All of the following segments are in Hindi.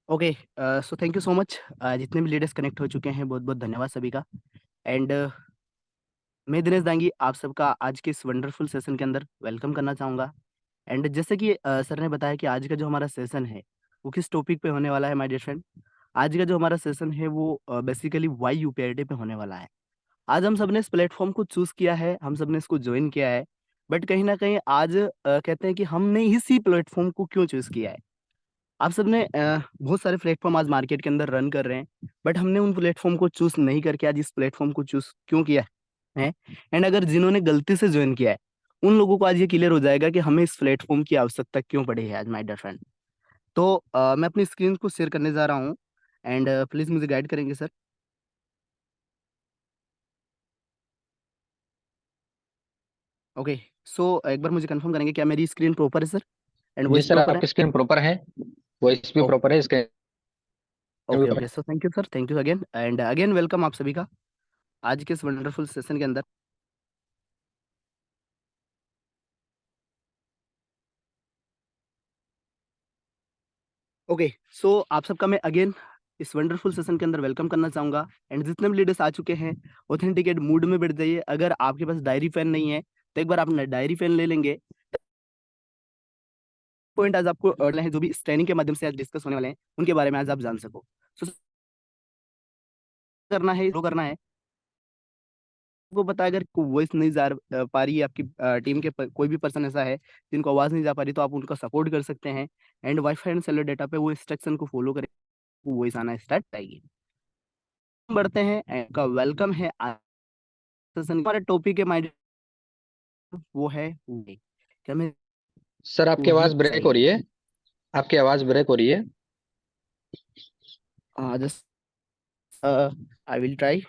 Okay. So thank you so much. जितने भी लीडर्स कनेक्ट हो चुके हैं, बहुत बहुत धन्यवाद सभी का। एंड मैं दिनेश दांगी आप सबका आज के इस वंडरफुल सेशन के अंदर वेलकम करना चाहूँगा। एंड जैसे कि सर ने बताया कि आज का जो हमारा सेशन है वो किस टॉपिक पे होने वाला है माय डियर फ्रेंड। आज का जो हमारा सेशन है वो बेसिकली वाई यूपीआईडी पे होने वाला है। आज हम सबने इस प्लेटफॉर्म को चूज किया है, हम सबने इसको ज्वाइन किया है। बट कहीं ना कहीं आज कहते हैं कि हमने इसी प्लेटफॉर्म को क्यों चूज किया है। आप सबने बहुत सारे प्लेटफॉर्म आज मार्केट के अंदर रन कर रहे हैं, बट हमने उन प्लेटफॉर्म को चूज नहीं करके आज इस प्लेटफॉर्म को चूज क्यों किया है। एंड अगर जिन्होंने गलती से ज्वाइन किया है उन लोगों को आज ये क्लियर हो जाएगा कि हमें इस प्लेटफॉर्म की आवश्यकता क्यों पड़ी है आज माय डियर फ्रेंड। तो मैं अपनी स्क्रीन को शेयर करने जा रहा हूँ। एंड प्लीज मुझे गाइड करेंगे सर। ओके। सो एक बार मुझे कंफर्म करेंगे क्या मेरी स्क्रीन प्रॉपर है सर एंड जी वॉइस सर, प्रॉपर है। आपकी स्क्रीन प्रॉपर है। वॉइस भी प्रॉपर है, स्क्रीन भी ओके प्रॉपर ओके, है। So thank you sir, thank you again and again welcome आप सभी का आज के इस वंडरफुल सेशन के अंदर। ओके। सो आप सबका मैं अगेन इस वंडरफुल सेशन के अंदर वेलकम करना चाहूंगा। एंड जितने भी लीडर्स आ चुके हैं ऑथेंटिकेट मूड में बैठ जाइए। अगर आपके पास डायरी पेन नहीं है तो एक बार आप डायरी पेन ले लेंगे। पॉइंट आज आपको अड़ना है जो भी इस ट्रेनिंग के माध्यम से आज डिस्कस होने वाले हैं उनके बारे में आज आप जान सको। सो करना है, जो करना है वो पता है। अगर वॉइस नहीं जा पा रही है आपकी टीम के कोई भी पर्सन ऐसा है जिनको आवाज नहीं जा पा रही तो आप उनका सपोर्ट कर सकते हैं। And wifi and seller data पे वो इंस्ट्रक्शन को फॉलो करें, वॉइस आना स्टार्ट आएगी। बढ़ते हैं एंड का वेलकम है सेशन। हमारा टॉपिक है माइंड वो है way। क्या मैं सर, आपकी को ही आवाज ब्रेक हो चाहिए। रही है। आपकी आवाज ब्रेक हो रही है। Just I will try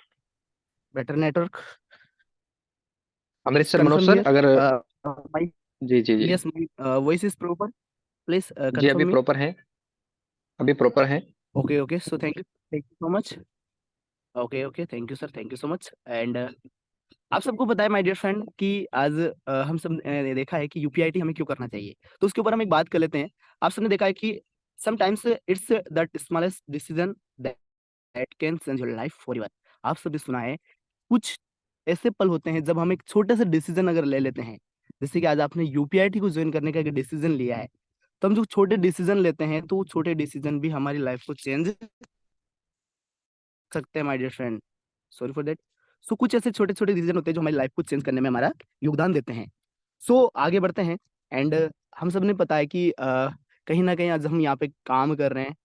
better network Amritsar Manoj confirm sir, here. अगर माय जी जी जी। Yes my voice is proper, please जी, कंफर्म अभी मी। प्रॉपर है। अभी प्रॉपर है। Okay okay, so thank you so much. Okay okay, thank you sir, thank you so much. And आप सबको पता है माय डियर फ्रेंड कि आज हम सब ने देखा है कि यूपीआईटी हमें क्यों करना चाहिए। तो उसके ऊपर हम एक बात कर लेते हैं। आप सबने देखा है कि sometimes it's that smallest decision that can change your life forever. आप सभी सुना है कुछ ऐसे पल होते हैं जब हम एक छोटे से डिसीजन अगर ले लेते हैं। जैसे कि आज आपने यूपीआईटी को ज्वाइन करने का एक डिसीजन लिया है, तो हम जो छोटे डिसीजन लेते हैं तो वो छोटे डिसीजन भी हमारी लाइफ को चेंज सकते हैं my dear friend. Sorry for that. So कुछ ऐसे छोटे छोटे डिसीजन होते हैं जो हमारी लाइफ को चेंज करने में हमारा योगदान देते हैं। सो आगे बढ़ते हैं। एंड हम सब ने पता है कि कहीं ना कहीं आज हम यहाँ पे काम कर रहे हैं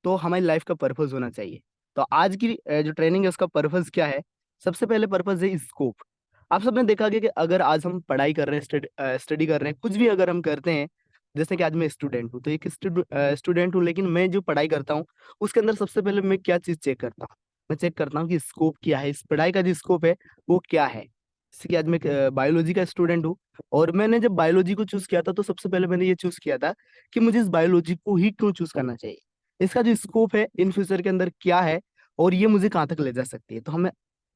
तो हमारी लाइफ का पर्पस होना चाहिए। तो आज की जो ट्रेनिंग है उसका पर्पस क्या है। सबसे पहले पर्पस है स्कोप। आप सबने देखा कि अगर आज हम पढ़ाई कर रहे हैं, स्टडी कर रहे हैं, कुछ भी अगर हम करते हैं। जैसे कि आज मैं स्टूडेंट हूँ तो एक स्टूडेंट हूँ, लेकिन मैं जो पढ़ाई करता हूँ उसके अंदर सबसे पहले मैं क्या चीज़ चेक करता हूँ। मैं चेक करता हूँ कि स्कोप क्या है, इस पढ़ाई का जो स्कोप है वो क्या है। जैसे कि आज मैं बायोलॉजी का स्टूडेंट हूँ और मैंने जब बायोलॉजी को चूज किया था तो सबसे पहले मैंने ये चूज किया था कि मुझे इस बायोलॉजी को ही क्यों चूज करना चाहिए, इसका जो स्कोप है इन फ्यूचर के अंदर क्या है और ये मुझे कहाँ तक ले जा सकती है। तो हमें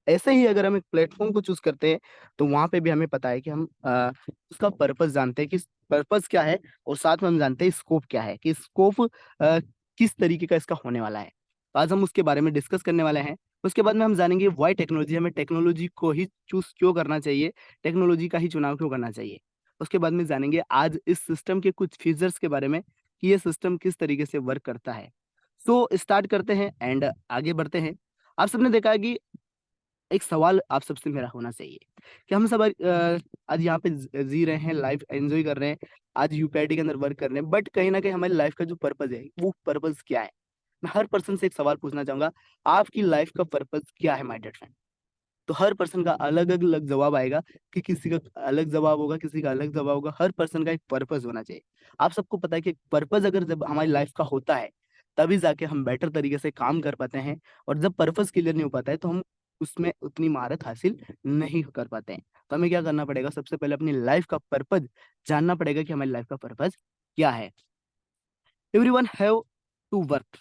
ऐसे ही अगर हम एक प्लेटफॉर्म को चूज करते हैं तो वहां पे भी हमें पता है कि हम उसका पर्पस जानते हैं कि पर्पस क्या है और साथ में हम जानते हैं स्कोप क्या है कि स्कोप किस तरीके का इसका होने वाला है। तो आज हम उसके बारे में डिस्कस करने वाले हैं। उसके बाद में हम जानेंगे वाई टेक्नोलॉजी, हमें टेक्नोलॉजी को ही चूज क्यों करना चाहिए, टेक्नोलॉजी का ही चुनाव क्यों करना चाहिए। उसके बाद में जानेंगे आज इस सिस्टम के कुछ फीचर्स के बारे में कि ये सिस्टम किस तरीके से वर्क करता है। सो स्टार्ट करते हैं एंड आगे बढ़ते हैं। आप सबने देखा है कि एक सवाल आप सबसे मेरा होना चाहिए कि हम सब आज यहाँ पे जी रहे हैं, लाइफ एंजॉय कर रहे हैं, आज यूपीआईटी के अंदर वर्क कर रहे हैं, बट कहीं ना कहीं हमारी लाइफ का जो पर्पज है वो पर्पज क्या है। मैं हर पर्सन से एक सवाल पूछना चाहूंगा, आपकी लाइफ का पर्पज क्या है माय डियर फ्रेंड। तो हर पर्सन का अलग अलग जवाब आएगा कि किसी का अलग जवाब होगा, किसी का अलग जवाब होगा। हर पर्सन का एक पर्पज होना चाहिए। आप सबको पता है कि पर्पज अगर जब हमारी लाइफ का होता है तभी जाके हम बेटर तरीके से काम कर पाते हैं। और जब पर्पज क्लियर नहीं हो पाता है तो हम उसमें उतनी महारत हासिल नहीं कर पाते हैं। तो हमें क्या करना पड़ेगा, सबसे पहले अपनी लाइफ का पर्पज जानना पड़ेगा कि हमारी लाइफ का पर्पज क्या है। Everyone have to work.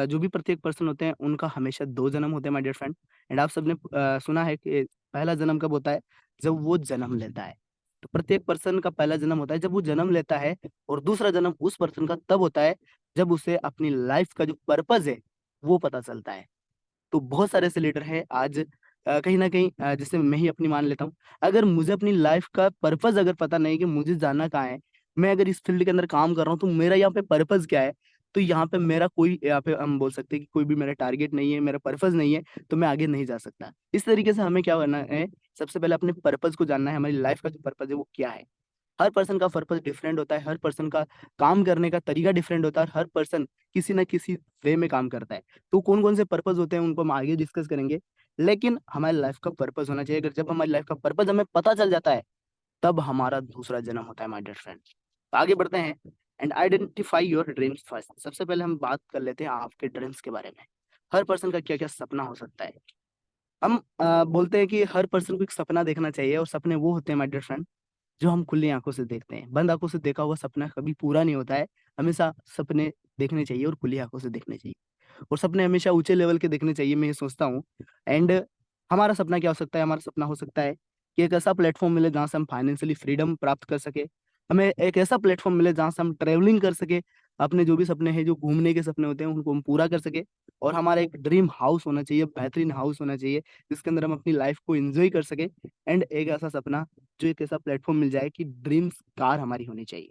जो भी प्रत्येक पर्सन होते हैं उनका हमेशा दो जन्म होते हैं माय डियर फ्रेंड। एंड आप सबने सुना है कि पहला जन्म कब होता है, जब वो जन्म लेता है। तो प्रत्येक पर्सन का पहला जन्म होता है जब वो जन्म लेता है, और दूसरा जन्म उस पर्सन का तब होता है जब उसे अपनी लाइफ का जो पर्पज है वो पता चलता है। तो बहुत सारे ऐसे लीडर हैं आज, कहीं ना कहीं जैसे मैं ही अपनी मान लेता हूँ। अगर मुझे अपनी लाइफ का पर्पज अगर पता नहीं कि मुझे जाना कहाँ है, मैं अगर इस फील्ड के अंदर काम कर रहा हूँ तो मेरा यहाँ पे पर्पज क्या है, तो यहाँ पे मेरा कोई, यहाँ पे हम बोल सकते हैं कि कोई भी मेरा टारगेट नहीं है, मेरा पर्पज नहीं है, तो मैं आगे नहीं जा सकता। इस तरीके से हमें क्या करना है, सबसे पहले अपने पर्पज को जानना है, हमारी लाइफ का जो पर्पज है वो क्या है। हर पर्सन का पर्पस डिफरेंट होता है, हर पर्सन का काम करने का तरीका डिफरेंट होता है, और हर पर्सन किसी ना किसी वे में काम करता है। तो कौन कौन से पर्पस होते हैं उनको हम आगे डिस्कस करेंगे, लेकिन हमारी लाइफ का पर्पस होना चाहिए। अगर जब हमारी लाइफ का पर्पस हमें पता चल जाता है, तब हमारा दूसरा जन्म होता है माय डियर फ्रेंड। तो आगे बढ़ते हैं। And identify your dreams first. सबसे पहले हम बात कर लेते हैं आपके ड्रीम्स के बारे में। हर पर्सन का क्या क्या सपना हो सकता है। हम बोलते हैं कि हर पर्सन को एक सपना देखना चाहिए, और सपने वो होते हैं माय डियर फ्रेंड जो हम खुली आंखों से देखते हैं। बंद आंखों से देखा हुआ सपना कभी पूरा नहीं होता है। हमेशा सपने देखने चाहिए और खुली आंखों से देखने चाहिए, और सपने हमेशा ऊंचे लेवल के देखने चाहिए, मैं ये सोचता हूँ। एंड हमारा सपना क्या हो सकता है, हमारा सपना हो सकता है कि एक ऐसा प्लेटफॉर्म मिले जहाँ से हम फाइनेंशियली फ्रीडम प्राप्त कर सके। हमें एक ऐसा प्लेटफॉर्म मिले जहाँ से हम ट्रेवलिंग कर सके, अपने जो भी सपने हैं, जो घूमने के सपने होते हैं, उनको हम पूरा कर सके। और हमारा एक ड्रीम हाउस होना चाहिए, बेहतरीन हाउस होना चाहिए, जिसके अंदर हम अपनी लाइफ को एंजॉय कर सके। एंड एक ऐसा सपना जो एक ऐसा प्लेटफॉर्म मिल जाए कि ड्रीम्स कार हमारी होनी चाहिए।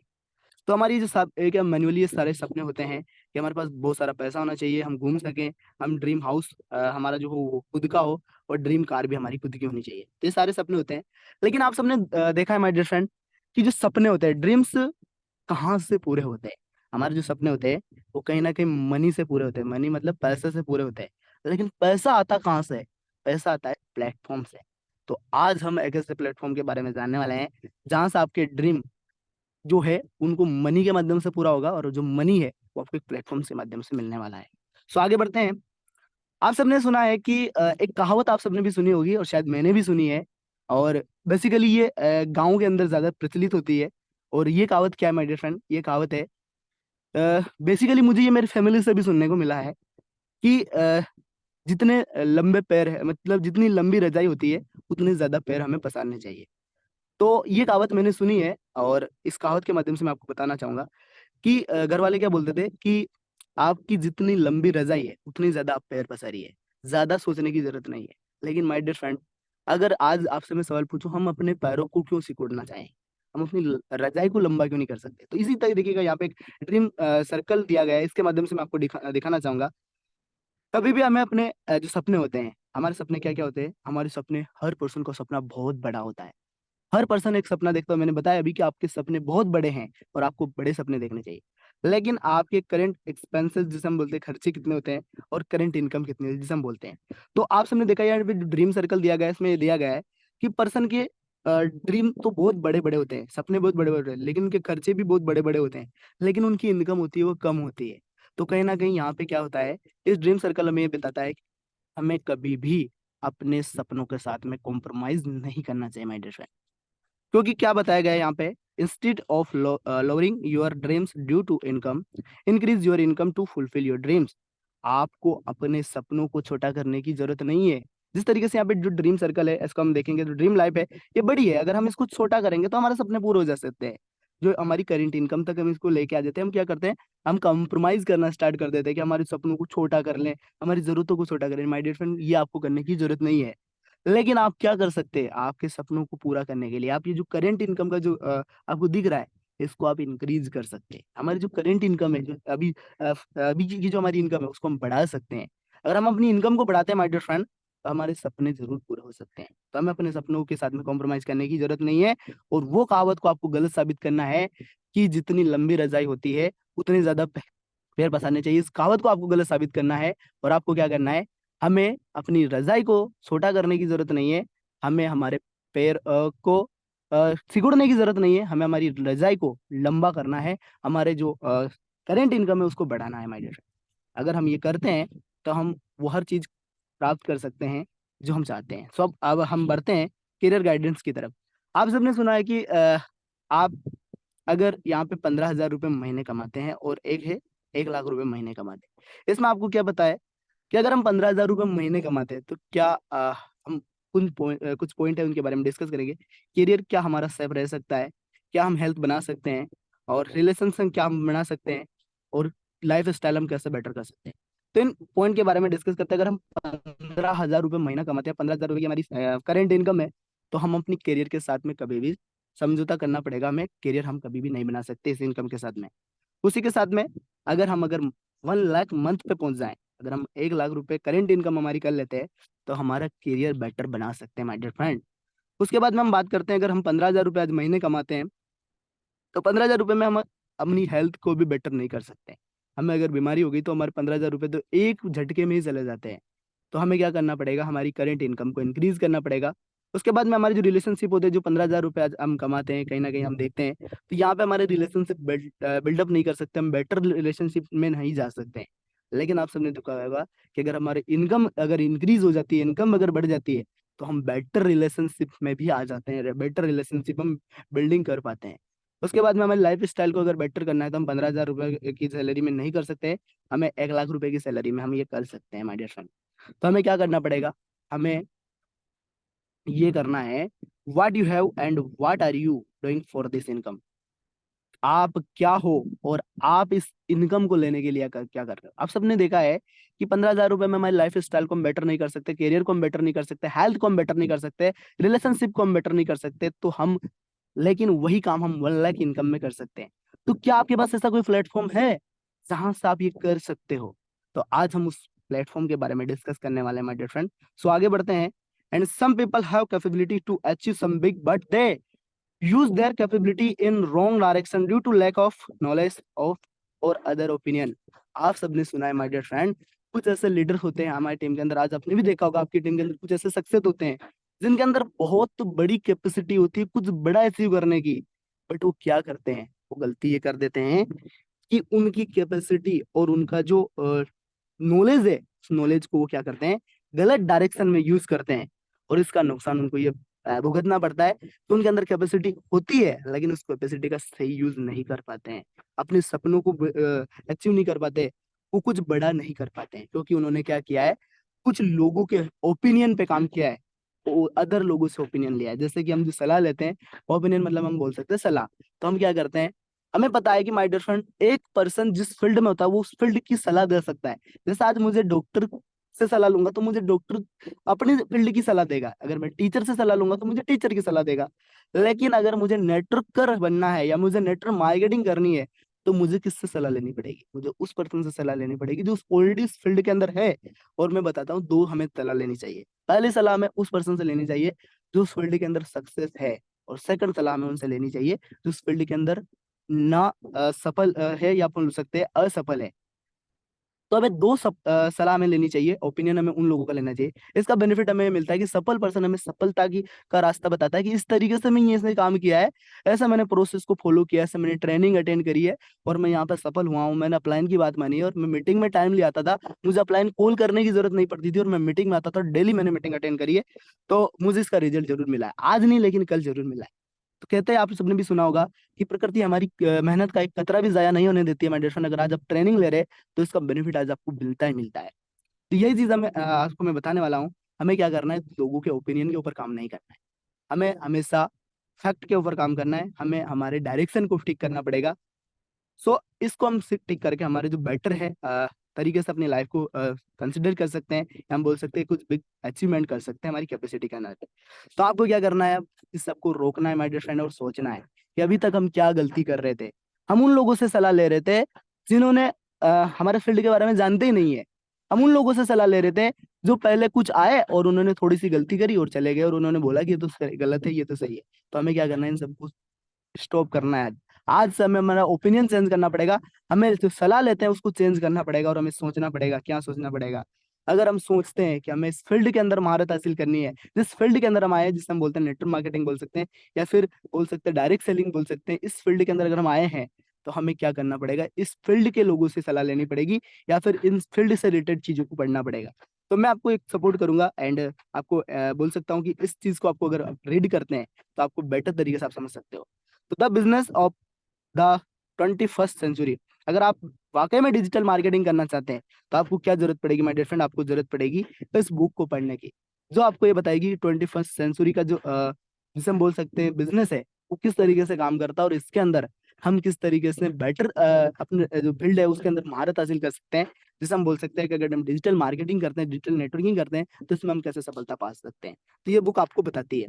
तो हमारी जो सब एक मैनुअली सारे सपने होते हैं कि हमारे पास बहुत सारा पैसा होना चाहिए, हम घूम सकें, हम ड्रीम हाउस हमारा जो हो वो खुद का हो, और ड्रीम कार भी हमारी खुद की होनी चाहिए। तो ये सारे सपने होते हैं। लेकिन आप सबने देखा है माय डियर फ्रेंड कि जो सपने होते हैं, ड्रीम्स कहाँ से पूरे होते हैं। हमारे जो सपने होते हैं वो कहीं ना कहीं मनी से पूरे होते हैं, मनी मतलब पैसे से पूरे होते हैं। लेकिन पैसा आता कहाँ से है, पैसा आता है प्लेटफॉर्म से। तो आज हम एक ऐसे प्लेटफॉर्म के बारे में जानने वाले हैं जहां से आपके ड्रीम जो है उनको मनी के माध्यम से पूरा होगा, और जो मनी है वो आपको एक प्लेटफॉर्म से माध्यम से मिलने वाला है। सो आगे बढ़ते हैं। आप सबने सुना है कि एक कहावत आप सबने भी सुनी होगी, और शायद मैंने भी सुनी है, और बेसिकली ये गाँव के अंदर ज्यादा प्रचलित होती है। और ये कहावत क्या है माय डियर फ्रेंड, ये कहावत है, बेसिकली मुझे ये मेरी फैमिली से भी सुनने को मिला है कि जितने लंबे पैर है, मतलब जितनी लंबी रजाई होती है उतने ज्यादा पैर हमें पसारने चाहिए। तो ये कहावत मैंने सुनी है, और इस कहावत के माध्यम से मैं आपको बताना चाहूंगा कि घर वाले क्या बोलते थे कि आपकी जितनी लंबी रजाई है उतनी ज्यादा आप पैर पसारिए, ज्यादा सोचने की जरूरत नहीं है। लेकिन माय डियर फ्रेंड, अगर आज आपसे मैं सवाल पूछूं, हम अपने पैरों को क्यों सिकुड़ना चाहें, हम अपनी रजाई को लंबा क्यों नहीं कर सकते। तो इसी तरीके का यहाँ पे एक ड्रीम सर्कल दिया गया है, इसके माध्यम से मैं आपको दिखाना चाहूंगा। कभी भी हमें अपने जो सपने होते हैं, हमारे सपने क्या क्या होते हैं, हमारे सपने, हर पर्सन का सपना बहुत बड़ा होता है। हर पर्सन एक सपना देखता है। मैंने बताया अभी कि आपके सपने बहुत बड़े हैं, और आपको बड़े सपने देखने चाहिए। लेकिन आपके करंट एक्सपेंसेस जिसे हम बोलते हैं, खर्चे कितने होते हैं, और करंट इनकम कितनी है जिसे हम बोलते हैं। तो आप सबने देखा यार, ड्रीम सर्कल दिया गया है, इसमें दिया गया है कि पर्सन के ड्रीम तो बहुत बड़े बड़े होते हैं, सपने बहुत बड़े बड़े होते हैं, लेकिन उनके खर्चे भी बहुत बड़े बड़े होते हैं। लेकिन उनकी इनकम होती है वो कम होती है। तो कहीं ना कहीं यहाँ पे क्या होता है, इस ड्रीम सर्कल हमें ये बताता है कि हमें कभी भी अपने सपनों के साथ में कॉम्प्रोमाइज नहीं करना चाहिए माय डियर फ्रेंड। क्योंकि क्या बताया गया है यहाँ पे, instead of lowering your dreams due to income, increase your income to fulfil your dreams. आपको अपने सपनों को छोटा करने की जरूरत नहीं है। जिस तरीके से यहाँ पे जो ड्रीम सर्कल है, इसको हम देखेंगे, जो ड्रीम लाइफ है ये बड़ी है, अगर हम इसको छोटा करेंगे तो हमारे सपने पूरे हो जा सकते हैं। जो हमारी करेंट इनकम तक हम इसको लेके आ जाते हैं, हम क्या करते हैं, हम कंप्रोमाइज करना स्टार्ट कर देते हैं कि हमारे सपनों को छोटा कर लें, हमारी जरूरतों को छोटा करें। माय डियर फ्रेंड, ये आपको करने की जरूरत नहीं है। लेकिन आप क्या कर सकते हैं, आपके सपनों को पूरा करने के लिए आप ये जो करेंट इनकम का जो आपको दिख रहा है, इसको आप इंक्रीज कर सकते हैं। हमारी जो करेंट इनकम है, जो अभी अभी की जो हमारी इनकम है, उसको हम बढ़ा सकते हैं। अगर हम अपनी इनकम को बढ़ाते हैं माय डियर फ्रेंड, तो हमारे सपने जरूर पूरे हो सकते हैं। तो हमें अपने सपनों के साथ में कॉम्प्रोमाइज करने की जरूरत नहीं है। और वो कहावत को आपको गलत साबित करना है कि जितनी लंबी रजाई होती है उतनी ज्यादा पैर पसारने चाहिए, इस कहावत को आपको गलत साबित करना है। और आपको क्या करना है, हमें अपनी रजाई को छोटा करने की जरूरत नहीं है, हमें हमारे पैर को सिकुड़ने की जरूरत नहीं है, हमें हमारी रजाई को लंबा करना है, हमारे जो करेंट इनकम है उसको बढ़ाना है माय डियर। अगर हम ये करते हैं तो हम वो हर चीज प्राप्त कर सकते हैं जो हम चाहते हैं। सो अब हम बढ़ते हैं करियर गाइडेंस की तरफ। आप सबने सुना है कि आप अगर यहाँ पे 15,000 रुपये महीने कमाते हैं, और एक है 1 लाख रुपए महीने कमाते हैं, इसमें आपको क्या पता है कि अगर हम 15,000 रुपये महीने कमाते हैं तो क्या हम कुछ पॉइंट है उनके बारे में डिस्कस करेंगे। करियर क्या हमारा सेफ रह सकता है, क्या हम हेल्थ बना सकते हैं, और रिलेशन क्या हम बना सकते हैं, और लाइफ स्टाइल हम कैसे बेटर कर सकते हैं। तो इन पॉइंट के बारे में डिस्कस करते हैं। अगर हम 15,000 रुपये महीना कमाते हैं, 15,000 रुपये की हमारी करेंट इनकम है, तो हम अपनी करियर के साथ में कभी भी समझौता करना पड़ेगा हमें। करियर हम कभी भी नहीं बना सकते इस इनकम के साथ में। उसी के साथ में अगर 1 लाख मंथ पे पहुंच जाएं, अगर हम 1 लाख रुपए करेंट इनकम हमारी कर लेते हैं, तो हमारा करियर बेटर बना सकते हैं माय डियर फ्रेंड। उसके बाद में हम बात करते हैं, अगर हम 15,000 रुपये आज महीने कमाते हैं, तो 15,000 रुपये में हम अपनी हेल्थ को भी बेटर नहीं कर सकते। हमें अगर बीमारी हो गई तो हमारे 15,000 रुपये तो एक झटके में ही चले जाते हैं। तो हमें क्या करना पड़ेगा, हमारी करेंट इनकम को इंक्रीज करना पड़ेगा। उसके बाद में हमारे जो रिलेशनशिप होते हैं, जो 15,000 रुपये आज हम कमाते हैं, कहीं ना कहीं हम देखते हैं, तो यहाँ पे हमारे रिलेशनशिप बिल्डअप नहीं कर सकते, हम बेटर रिलेशनशिप में नहीं जा सकते हैं। लेकिन आप सबने देखा होगा कि अगर हमारे इनकम अगर इंक्रीज हो जाती है, इनकम अगर बढ़ जाती है, तो हम बेटर रिलेशनशिप में भी आ जाते हैं, बेटर रिलेशनशिप हम बिल्डिंग कर पाते हैं। उसके बाद में हमारी लाइफ स्टाइल को अगर बेटर करना है, तो हम 15,000 रुपये की सैलरी में नहीं कर सकते, हमें 1 लाख रुपए की सैलरी में हम ये कर सकते हैं माय डियर फ्रेंड। तो हमें क्या करना पड़ेगा, हमें ये करना है, what you have and what are you doing for this income. आप क्या हो और आप इस इनकम को लेने के लिए क्या कर रहे हो। आप सबने देखा है कि 15,000 रुपए में हमारी लाइफ स्टाइल को हम बेटर नहीं कर सकते, करियर को हम बेटर नहीं कर सकते, हेल्थ को हम बेटर नहीं कर सकते, रिलेशनशिप को हम बेटर नहीं कर सकते, तो हम लेकिन वही काम हम 1 लाख इनकम में कर सकते हैं। तो क्या आपके पास ऐसा कोई प्लेटफॉर्म है जहां से आप ये कर सकते हो। तो आज हम उस प्लेटफॉर्म के बारे में डिस्कस करने वाले हैं माय डियर फ्रेंड। सो आगे बढ़ते हैं। And some people have capability to achieve some big, but they use their capability in wrong direction due to lack of knowledge of or other opinion। आप सबने सुना है माय डियर फ्रेंड, कुछ ऐसे लीडर होते हैं हमारी टीम के अंदर, आज आपने भी देखा होगा आपकी टीम के अंदर कुछ ऐसे सक्सेस होते हैं जिनके अंदर बहुत बड़ी कैपेसिटी होती है कुछ बड़ा अचीव करने की। बट वो क्या करते हैं, वो गलती ये कर देते हैं कि उनकी कैपेसिटी और उनका जो नॉलेज है, उस नॉलेज को वो क्या करते हैं, गलत डायरेक्शन में यूज करते हैं, और इसका नुकसान उनको ये भुगतना पड़ता है। तो उनके अंदर कैपेसिटी होती है, लेकिन उस कैपेसिटी का सही यूज नहीं कर पाते हैं, अपने सपनों को अचीव नहीं कर पाते, वो कुछ बड़ा नहीं कर पाते हैं, क्योंकि उन्होंने क्या किया है, कुछ लोगों के ओपिनियन पे काम किया है, वो अदर लोगों से ओपिनियन लिया है। जैसे कि हम जो सलाह लेते हैं, ओपिनियन मतलब हम बोल सकते हैं सलाह। तो हम क्या करते हैं, हमें पता है कि माय डियर फ्रेंड एक पर्सन जिस फील्ड में होता है वो उस फील्ड की सलाह दे सकता है। जैसे आज मुझे डॉक्टर से सलाह लूंगा तो मुझे डॉक्टर अपनी फील्ड की सलाह देगा, अगर मैं टीचर से सलाह लूंगा तो मुझे टीचर की सलाह देगा। लेकिन अगर मुझे नेटवर्कर बनना है या मुझे नेटवर्क मार्केटिंग करनी है, तो मुझे किससे सलाह लेनी पड़ेगी, मुझे उस पर्सन से सलाह लेनी पड़ेगी जो ऑलरेडी इस फील्ड के अंदर है। और मैं बताता हूँ, दो हमें सलाह लेनी चाहिए। पहली सलाह हमें उस पर्सन से लेनी चाहिए जो उस फील्ड के अंदर सक्सेस है, और सेकंड सलाह हमें उनसे लेनी चाहिए जो उस फील्ड के अंदर ना सफल है, या बोल सकते हैं असफल है। तो हमें सलाह हमें लेनी चाहिए, ओपिनियन हमें उन लोगों का लेना चाहिए। इसका बेनिफिट हमें मिलता है कि सफल पर्सन हमें सफलता की का रास्ता बताता है कि इस तरीके से मैं ये इसने काम किया है, ऐसा मैंने प्रोसेस को फॉलो किया है, ऐसे मैंने ट्रेनिंग अटेंड करी है, और मैं यहाँ पर सफल हुआ हूँ, मैंने अपलाइन की बात मानी है, और मैं मीटिंग में टाइम ले आता था, मुझे अपलाइन कॉल करने की जरूरत नहीं पड़ती थी, और मैं मीटिंग में आता था, डेली मैंने मीटिंग अटेंड करी है। तो मुझे इसका रिजल्ट जरूर मिला है, आज नहीं लेकिन कल जरूर मिला है। तो कहते हैं, आप सबने भी सुना होगा कि प्रकृति हमारी मेहनत का एक कतरा भी जाया नहीं होने देती है माय डियर फ्रेंड। अगर आज आप ट्रेनिंग ले रहे हैं, तो इसका बेनिफिट आज आपको मिलता ही मिलता है। तो यही चीज हमें आपको मैं बताने वाला हूँ। हमें क्या करना है, लोगों के ओपिनियन के ऊपर काम नहीं करना है, हमें हमेशा फैक्ट के ऊपर काम करना है, हमें हमारे डायरेक्शन को ठीक करना पड़ेगा। सो इसको हम ठीक करके हमारे जो बेटर है तरीके से अपनी लाइफ को कंसिडर कर सकते हैं, या हम बोल सकते हैं कुछ बिग अचीवमेंट कर सकते हैं हमारी कैपेसिटी के अंदर। तो आपको क्या करना है, इस सबको रोकना है माय डियर फ्रेंड, और सोचना है कि अभी तक हम क्या गलती कर रहे थे। हम उन लोगों से सलाह ले रहे थे जिन्होंने हमारे फील्ड के बारे में जानते ही नहीं है। हम उन लोगों से सलाह ले रहे थे जो पहले कुछ आए और उन्होंने थोड़ी सी गलती करी और चले गए, और उन्होंने बोला कि ये तो गलत है, ये तो सही है। तो हमें क्या करना है, इन सबको स्टॉप करना है। आज से हमें हमारा ओपिनियन चेंज करना पड़ेगा, हमें जो सलाह लेते हैं उसको चेंज करना पड़ेगा, और हमें सोचना पड़ेगा। क्या सोचना पड़ेगा, अगर हम सोचते हैं कि हमें इस फील्ड के अंदर महारत हासिल करनी है, जिस फील्ड के अंदर हम आए हैं, जिसे हम बोलते हैं नेटवर्क मार्केटिंग बोल सकते हैं, या फिर बोल सकते हैं डायरेक्ट सेलिंग बोल सकते हैं, इस फील्ड के अंदर अगर हम आए हैं, तो हमें क्या करना पड़ेगा, इस फील्ड के लोगों से सलाह लेनी पड़ेगी, या फिर इन फील्ड से रिलेटेड चीजों को पढ़ना पड़ेगा। तो मैं आपको एक सपोर्ट करूंगा, एंड आपको बोल सकता हूँ कि इस चीज को आपको अगर रीड करते हैं, तो आपको बेटर तरीके से आप समझ सकते हो। तो the business of the 21st century, अगर आप वाकई में डिजिटल मार्केटिंग करना चाहते हैं, तो आपको क्या जरूरत पड़ेगी माय डियर फ्रेंड, आपको जरूरत पड़ेगी इस बुक को पढ़ने की। जो आपको ये बताएगी 21st सेंचुरी का जो जिसे हम बोल सकते हैं बिजनेस है, वो किस तरीके से काम करता है, और इसके अंदर हम किस तरीके से बेटर अपने जो फील्ड है उसके अंदर महारत हासिल कर सकते हैं। जिसे हम बोल सकते हैं कि अगर हम डिजिटल मार्केटिंग करते हैं, डिजिटल नेटवर्किंग करते हैं, तो इसमें हम कैसे सफलता पा सकते हैं। तो ये बुक आपको बताती है।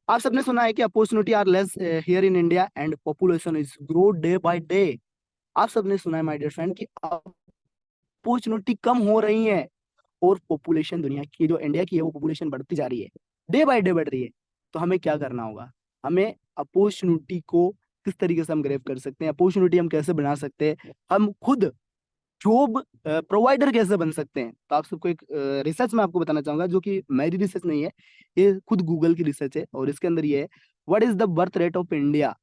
आप सबने सुना है कि opportunity are less here in India and population is grow day by day. आप सबने सुना है माय डियर फ्रेंड कि अपॉर्चुनिटी कम हो रही है, और पॉपुलेशन दुनिया की जो इंडिया की है वो पॉपुलेशन बढ़ती जा रही है, डे बाय डे बढ़ रही है। तो हमें क्या करना होगा, हमें अपॉर्चुनिटी को किस तरीके से हम ग्रैब कर सकते हैं, अपॉर्चुनिटी हम कैसे बना सकते हैं, हम खुद जॉब प्रोवाइडर कैसे बन सकते हैं। तो आप सबको एक रिसर्च मैं आपको बताना चाहूंगा, जो कि मेरी रिसर्च नहीं है, ये खुद गूगल की रिसर्च है, और इसके अंदर ये है, what is the birth rate of India.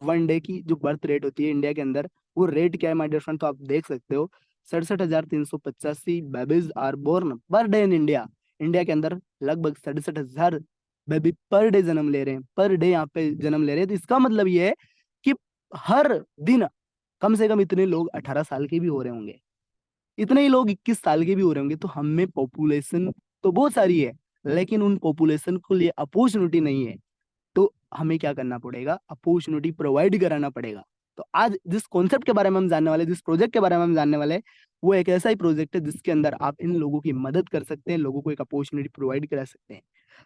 One day की जो बर्थ रेट होती है इंडिया के अंदर, वो रेट क्या है माय डियर फ्रेंड, तो आप देख सकते हो 67,385 babies are born per day in India. India के अंदर लगभग 67,000 बेबी पर डे जन्म ले रहे हैं, पर डे यहाँ पे जन्म ले रहे हैं। तो इसका मतलब ये है कि हर दिन कम से कम इतने लोग 18 साल के भी हो रहे होंगे, इतने ही लोग 21 साल के भी हो रहे होंगे। तो हमें पॉपुलेशन तो बहुत सारी है, लेकिन उन पॉपुलेशन को लिए अपॉर्चुनिटी नहीं है। तो हमें क्या करना पड़ेगा, अपॉर्चुनिटी प्रोवाइड कराना पड़ेगा। तो आज जिस कॉन्सेप्ट के बारे में हम जानने वाले, जिस प्रोजेक्ट के बारे में हम जानने वाले, वो एक ऐसा ही प्रोजेक्ट है जिसके अंदर आप इन लोगों की मदद कर सकते हैं, लोगों को एक अपॉर्चुनिटी प्रोवाइड करा सकते हैं।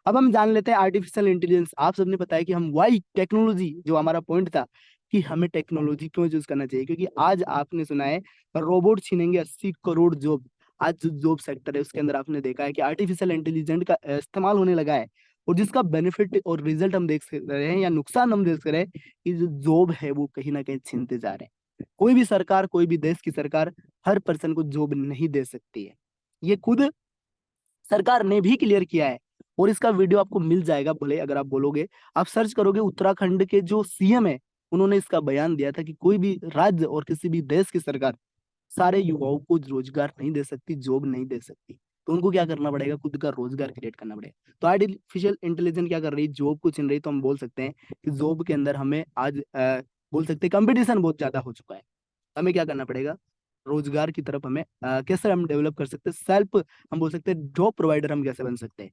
अब हम जान लेते हैं आर्टिफिशियल इंटेलिजेंस। आप सबने बताया कि हम वाई टेक्नोलॉजी, जो हमारा पॉइंट था कि हमें टेक्नोलॉजी क्यों चूज करना चाहिए, क्योंकि आज आपने सुना है रोबोट छीनेंगे 80 करोड़ जॉब। आज जो जॉब सेक्टर है उसके अंदर आपने देखा है कि आर्टिफिशियल इंटेलिजेंस का इस्तेमाल होने लगा है, और जिसका बेनिफिट और रिजल्ट हम देख रहे हैं, या नुकसान हम देख रहे हैं, कि जो जॉब है वो कहीं ना कहीं छीनते जा रहे हैं। कोई भी सरकार, कोई भी देश की सरकार हर पर्सन को जॉब नहीं दे सकती है, ये खुद सरकार ने भी क्लियर किया है। और इसका वीडियो आपको मिल जाएगा, भले अगर आप बोलोगे, आप सर्च करोगे, उत्तराखंड के जो सीएम है उन्होंने इसका बयान दिया था कि कोई भी राज्य और किसी भी देश की सरकार सारे युवाओं को रोजगार नहीं दे सकती, जॉब नहीं दे सकती। तो उनको क्या करना पड़ेगा, खुद का रोजगार क्रिएट करना पड़ेगा। तो आर्टिफिशियल इंटेलिजेंस क्या कर रही है, जॉब को छीन रही है। तो हम बोल सकते हैं कि जॉब के अंदर हमें आज बोल सकते हैं कंपटीशन बहुत ज्यादा हो चुका है। हमें क्या करना पड़ेगा, रोजगार की तरफ हमें कैसे हम डेवलप कर सकते हैं, सेल्फ हम बोल सकते हैं जॉब प्रोवाइडर हम कैसे बन सकते हैं।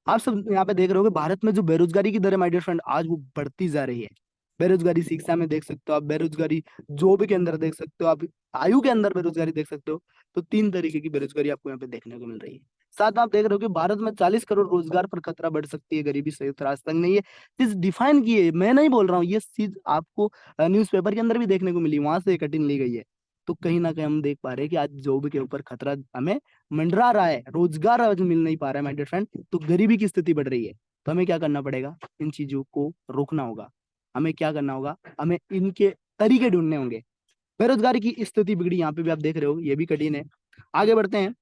आप सब यहाँ पे देख रहे हो कि भारत में जो बेरोजगारी की दर है माय डियर फ्रेंड, आज वो बढ़ती जा रही है। बेरोजगारी शिक्षा में देख सकते हो आप, बेरोजगारी जॉब के अंदर देख सकते हो आप, आयु के अंदर बेरोजगारी देख सकते हो। तो तीन तरीके की बेरोजगारी आपको यहाँ पे देखने को मिल रही है। साथ में आप देख रहे हो कि भारत में 40 करोड़ रोजगार पर खतरा बढ़ सकती है, गरीबी संयुक्त राष्ट्र संघ ने ये चीज डिफाइन की है, मैं नहीं बोल रहा हूँ, ये चीज आपको न्यूज़पेपर के अंदर भी देखने को मिली, वहां से कटिंग ली गई है। तो कहीं ना कहीं हम देख पा रहे हैं कि आज जॉब के ऊपर खतरा हमें मंडरा रहा है, रोजगार आज मिल नहीं पा रहा है माय डियर फ्रेंड, तो गरीबी की स्थिति बढ़ रही है। तो हमें क्या करना पड़ेगा, इन चीजों को रोकना होगा। हमें क्या करना होगा, हमें इनके तरीके ढूंढने होंगे। बेरोजगारी की स्थिति बिगड़ी, यहाँ पे भी आप देख रहे हो, ये भी कठिन है। आगे बढ़ते हैं,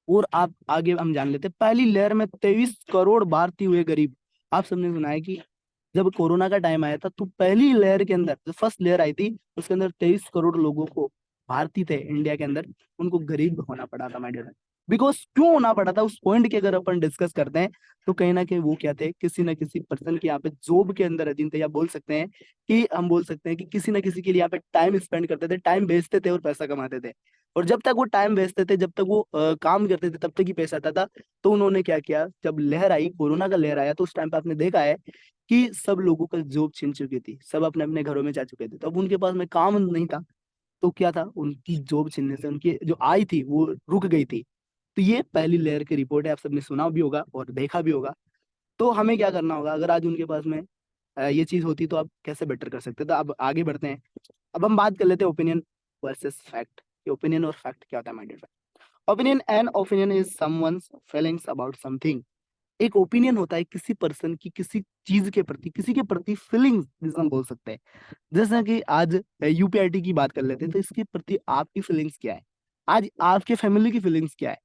और आप आगे हम जान लेते हैं, पहली लहर में 23 करोड़ भारतीय हुए गरीब। आप सबने सुना है कि जब कोरोना का टाइम आया था, तो पहली लहर के अंदर, जो फर्स्ट लहर आई थी, उसके अंदर 23 करोड़ लोगों को, भारतीय थे इंडिया के अंदर, उनको गरीब होना पड़ा था माय डियर। बिकॉज क्यों होना पड़ा था, उस पॉइंट की अगर अपन डिस्कस करते हैं, तो कहीं ना कहीं वो क्या थे, किसी ना किसी पर्सन के यहाँ पे जॉब के अंदर अधीन थे, या बोल सकते हैं कि हम बोल सकते हैं कि किसी ना किसी के लिए यहाँ पे टाइम स्पेंड करते थे, टाइम बेचते थे और पैसा कमाते थे। और जब तक वो टाइम बेचते थे, जब तक वो काम करते थे, तब तक ही पैसा आता था। तो उन्होंने क्या किया, जब लहर आई, कोरोना का लहर आया, तो उस टाइम पे आपने देखा है कि सब लोगों का जॉब छिन चुकी थी, सब अपने अपने घरों में जा चुके थे, तो अब उनके पास में काम नहीं था। तो क्या था, उनकी जॉब छीनने से उनकी जो आय थी वो रुक गई थी। तो ये पहली लेयर की रिपोर्ट है, आप सबने सुना भी होगा और देखा भी होगा। तो हमें क्या करना होगा, अगर आज उनके पास में ये चीज होती, तो आप कैसे बेटर कर सकते। तो अब आगे बढ़ते हैं। अब हम बात कर लेते हैं ओपिनियन वर्सेस फैक्ट। ओपिनियन और फैक्ट क्या होता है my dear. Opinion and opinion is someone's feelings about something. एक ओपिनियन होता है किसी पर्सन की किसी चीज के प्रति, किसी के प्रति फीलिंग्स, जिसे हम बोल सकते हैं। जैसा कि आज यूपीआईटी की बात कर लेते हैं, तो इसके प्रति आपकी फीलिंग्स क्या है, आज आपके फैमिली की फीलिंग्स क्या है।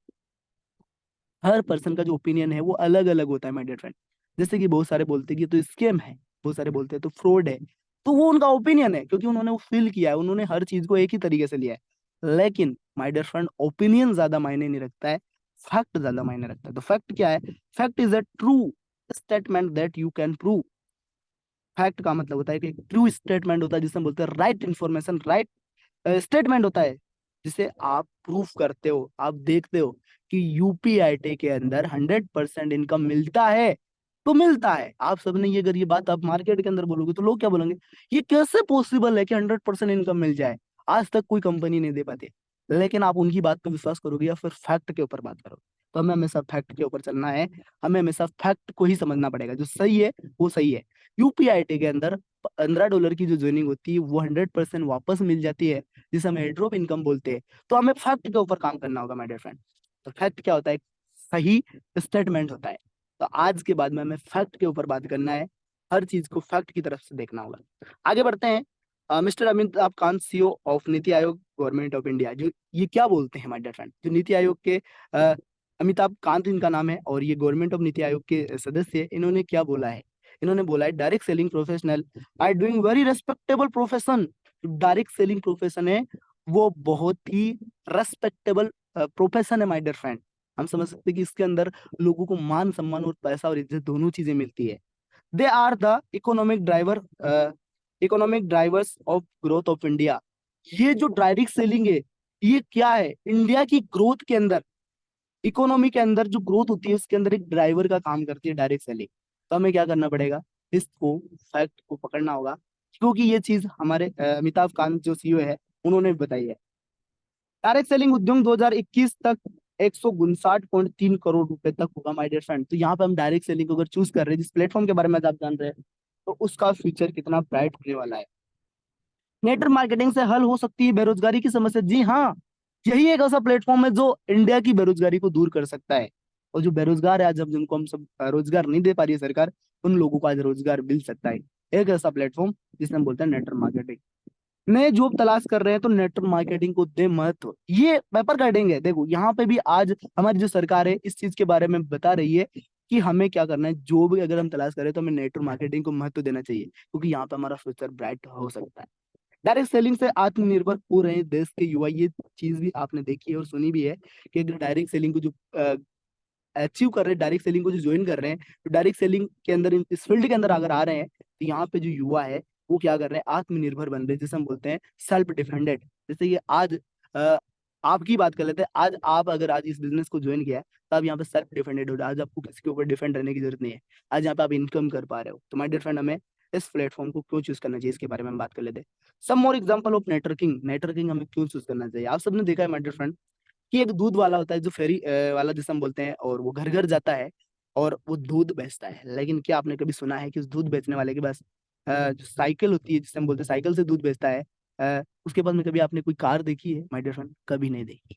हर पर्सन का जो ओपिनियन है वो अलग अलग होता है माय डियर फ्रेंड। जैसे कि बहुत सारे बोलते हैं कि ये तो स्कैम है, बहुत सारे बोलते हैं तो फ्रॉड है। तो वो उनका ओपिनियन है, क्योंकि उन्होंने वो फील किया है, उन्होंने हर चीज को एक ही तरीके से लिया है। लेकिन माय डियर फ्रेंड, ओपिनियन ज्यादा मायने नहीं रखता है, फैक्ट ज्यादा मायने रखता है। तो फैक्ट क्या है, fact is a true statement that you can prove. Fact का मतलब होता है कि ट्रू स्टेटमेंट होता है, जिसे हम बोलते हैं राइट इन्फॉर्मेशन, राइट स्टेटमेंट होता है, जिसे आप प्रूफ करते हो, आप देखते हो कि यूपीआईटी के अंदर 100% इनकम मिलता है, तो मिलता है। आप सबने ये, अगर ये बात आप मार्केट के अंदर बोलोगे तो लोग क्या बोलेंगे, ये कैसे पॉसिबल है कि 100% इनकम मिल जाए, आज तक कोई कंपनी नहीं दे पाती। लेकिन आप उनकी बात पर विश्वास करोगे या फिर फैक्ट के ऊपर बात करोगे, तो हमें हमेशा फैक्ट के ऊपर चलना है। हमें हमेशा फैक्ट को ही समझना पड़ेगा, जो सही है वो सही है। यूपीआईटी के अंदर $15 की जो ज्वाइनिंग होती है वो 100% वापस मिल जाती है, जिसे हम एयर ड्रॉप इनकम बोलते हैं। तो हमें फैक्ट के ऊपर काम करना होगा माय डियर फ्रेंड। तो फैक्ट क्या होता है, सही स्टेटमेंट होता है। तो आज के बाद में हमें फैक्ट के ऊपर बात करना है, हर चीज को फैक्ट की तरफ से देखना होगा। आगे बढ़ते हैं। Mister Amitabh Kant, CEO of NITI Aayog government of India, जो ये क्या बोलते हैं माय डियर फ्रेंड, जो नीति आयोग के अमिताभ कांत इनका नाम है और ये गवर्नमेंट ऑफ नीति आयोग के सदस्य है। इन्होंने क्या बोला है, इन्होंने बोला है direct selling professional are doing very respectable profession. Direct selling profession है वो बहुत ही रेस्पेक्टेबल प्रोफेशन है माय डियर फ्रेंड। हम समझ सकते हैं कि इसके अंदर लोगों को मान सम्मान और पैसा और इज्जत दोनों चीजें मिलती है। They are the economic drivers of growth of India. ये जो डायरेक्ट सेलिंग है, ये क्या है, इंडिया की ग्रोथ के अंदर, इकोनॉमी के अंदर जो ग्रोथ होती है उसके अंदर एक ड्राइवर का काम करती है डायरेक्ट सेलिंग। तो हमें क्या करना पड़ेगा, इसको फैक्ट को पकड़ना होगा, क्योंकि ये चीज हमारे अमिताभ कांत जो सीईओ है उन्होंने बताई है। डायरेक्ट सेलिंग उद्योग 2021 तक 159.3 करोड़ रुपए तक होगा माय डियर फ्रेंड। तो यहाँ पे हम डायरेक्ट सेलिंग को अगर चूज कर रहे हैं, जिस प्लेटफॉर्म के बारे में आप जान रहे हैं, तो उसका फ्यूचर कितना ब्राइट होने वाला है। नेटवर्क मार्केटिंग से हल हो सकती है बेरोजगारी की समस्या। जी हाँ, यही एक ऐसा प्लेटफॉर्म है जो इंडिया की बेरोजगारी को दूर कर सकता है। और जो बेरोजगार है आज, अब जिनको हम सब रोजगार नहीं दे पा रही है सरकार, उन लोगों को आज रोजगार मिल सकता है। एक ऐसा प्लेटफॉर्म जिसे हम बोलते हैं नेटवर्क मार्केटिंग। नए जॉब तलाश कर रहे हैं तो नेटवर्क मार्केटिंग को दे महत्व। ये पेपर गाइडिंग है, देखो यहाँ पे भी आज हमारी जो सरकार है इस चीज के बारे में बता रही है कि हमें क्या करना है, जॉब अगर हम तलाश करें तो हमें नेटवर्क मार्केटिंग को महत्व देना चाहिए, क्योंकि यहाँ पे हमारा फ्यूचर ब्राइट हो सकता है। डायरेक्ट सेलिंग से आत्मनिर्भर हो रहे हैं देश के युवा, ये चीज भी आपने देखी है और सुनी भी है कि अगर डायरेक्ट सेलिंग को जो अचीव कर रहे हैं, डायरेक्ट सेलिंग को जो ज्वाइन कर रहे हैं, तो डायरेक्ट सेलिंग के अंदर इस फील्ड के अंदर अगर आ रहे हैं, तो यहाँ पे जो युवा है वो क्या कर रहे हैं, आत्मनिर्भर बन रहे हैं, जिसे हम बोलते हैं सेल्फ डिपेंडेंट। जैसे ये आज अ, आपकी बात कर लेते हैं, आज आप अगर आज इस बिजनेस को ज्वाइन किया है तो आप यहाँ पे सेल्फ डिपेंडेंट हो, आज आपको किसी के ऊपर डिपेंड रहने की जरूरत नहीं है। आज यहाँ पे आप इनकम कर पा रहे हो। तो माय डियर फ्रेंड, हमें इस प्लेटफॉर्म को क्यों चूज करना चाहिए, इसके बारे में हम बात कर लेते हैं। Some more example of networking. Networking हमें क्यों चूज करना चाहिए, आप सबने देखा है माय डियर फ्रेंड कि एक दूध वाला होता है जो फेरी वाला जिसे हम बोलते हैं, और वो घर घर जाता है और वो दूध बेचता है। लेकिन क्या आपने कभी सुना है कि उस दूध बेचने वाले के पास जो साइकिल होती है, जिसे हम बोलते हैं साइकिल से दूध बेचता है, उसके पास में कभी आपने कोई कार देखी है माय डियर फ्रेंड, कभी नहीं देखी।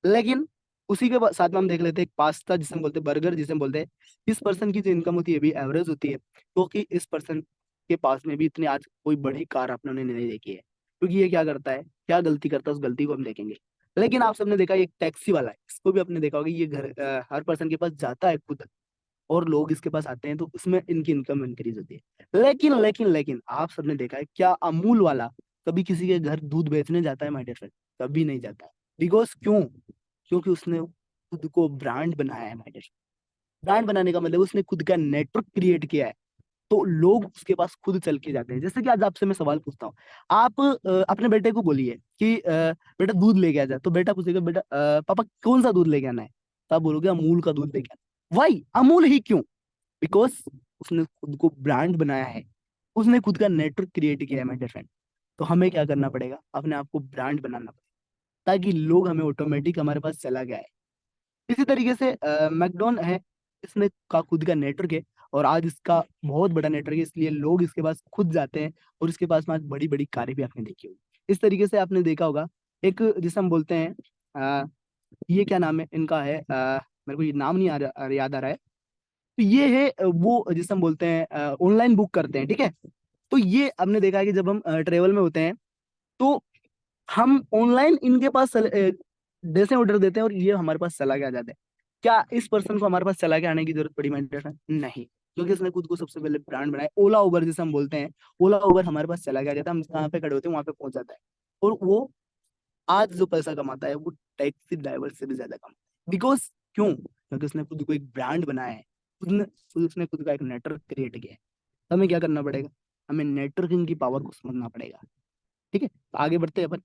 लेकिन उसी के साथ में हम देख लेते हैं एक पास्ता जिसे हम बोलते हैं, बर्गर जिसे हम बोलते हैं। इस पर्सन की जो इनकम होती है भी एवरेज होती है, क्योंकि इस पर्सन के पास में भी इतनी आज कोई बड़ी कार आपने नहीं देखी है। क्योंकि ये क्या करता है, क्या गलती करता है, उस गलती को हम देखेंगे। लेकिन आप सबने देखा एक टैक्सी वाला है, इसको भी आपने देखा होगा, ये घर हर पर्सन के पास जाता है खुद, और लोग इसके पास आते हैं, तो उसमें इनकी इनकम इंक्रीज होती है। लेकिन आप सबने देखा है क्या अमूल वाला कभी किसी के घर दूध बेचने जाता है माय डियर फ्रेंड, कभी नहीं जाता है। बिकॉज क्यों, क्योंकि उसने खुद को ब्रांड बनाया है माय डियर। ब्रांड बनाने का मतलब उसने खुद का नेटवर्क क्रिएट किया है, तो लोग उसके पास खुद चल के जाते हैं। जैसे कि आज आपसे मैं सवाल पूछता हूँ, आप अपने बेटे को बोलिए कि बेटा दूध लेके आ जा, तो बेटा पूछेगा बेटा पापा कौन सा दूध लेके आना है, तो आप बोलोगे अमूल का दूध लेके आना। वाई अमूल ही क्यों, बिकॉज उसने खुद को ब्रांड बनाया है, उसने खुद का नेटवर्क क्रिएट किया है माय डियर फ्रेंड। तो हमें क्या करना पड़ेगा, अपने आप को ब्रांड बनाना पड़ेगा, ताकि लोग हमें ऑटोमेटिक हमारे पास चला गया है। इसी तरीके से मैकडॉन है, इसने का खुद का नेटवर्क है, और आज इसका बहुत बड़ा नेटवर्क है, इसलिए लोग इसके पास खुद जाते हैं, और इसके पास में आज बड़ी बड़ी कारें भी आपने देखी होगी। इस तरीके से आपने देखा होगा एक जिसे हम बोलते हैं ये क्या नाम है इनका है, मेरे को ये नाम नहीं याद आ रहा है। तो ये है वो जिसे हम बोलते हैं ऑनलाइन बुक करते हैं, ठीक है। तो ये हमने देखा है कि जब हम ट्रेवल में होते हैं, तो हम ऑनलाइन इनके पास जैसे ऑर्डर देते हैं और ये हमारे पास चला के आ जाते हैं। क्या इस पर्सन को हमारे पास चला के आने की जरूरत पड़ी मेंटेन, नहीं, क्योंकि इसने खुद को सबसे पहले ब्रांड बनाया। ओला उबर जिसे हम बोलते हैं, ओला उबर हमारे पास चला के आ जाता है, हम जहाँ पे खड़े होते हैं वहां पे पहुंच जाता है, और वो आज जो पैसा कमाता है वो टैक्सी ड्राइवर से भी ज्यादा कमाता है। बिकॉज क्यों, क्योंकि उसने खुद को एक ब्रांड बनाया है, उसने खुद का एक नेटवर्क क्रिएट किया है। तो हमें क्या करना पड़ेगा, हमें नेटवर्किंग की पावर को समझना पड़ेगा। ठीक है, तो आगे बढ़ते हैं अपन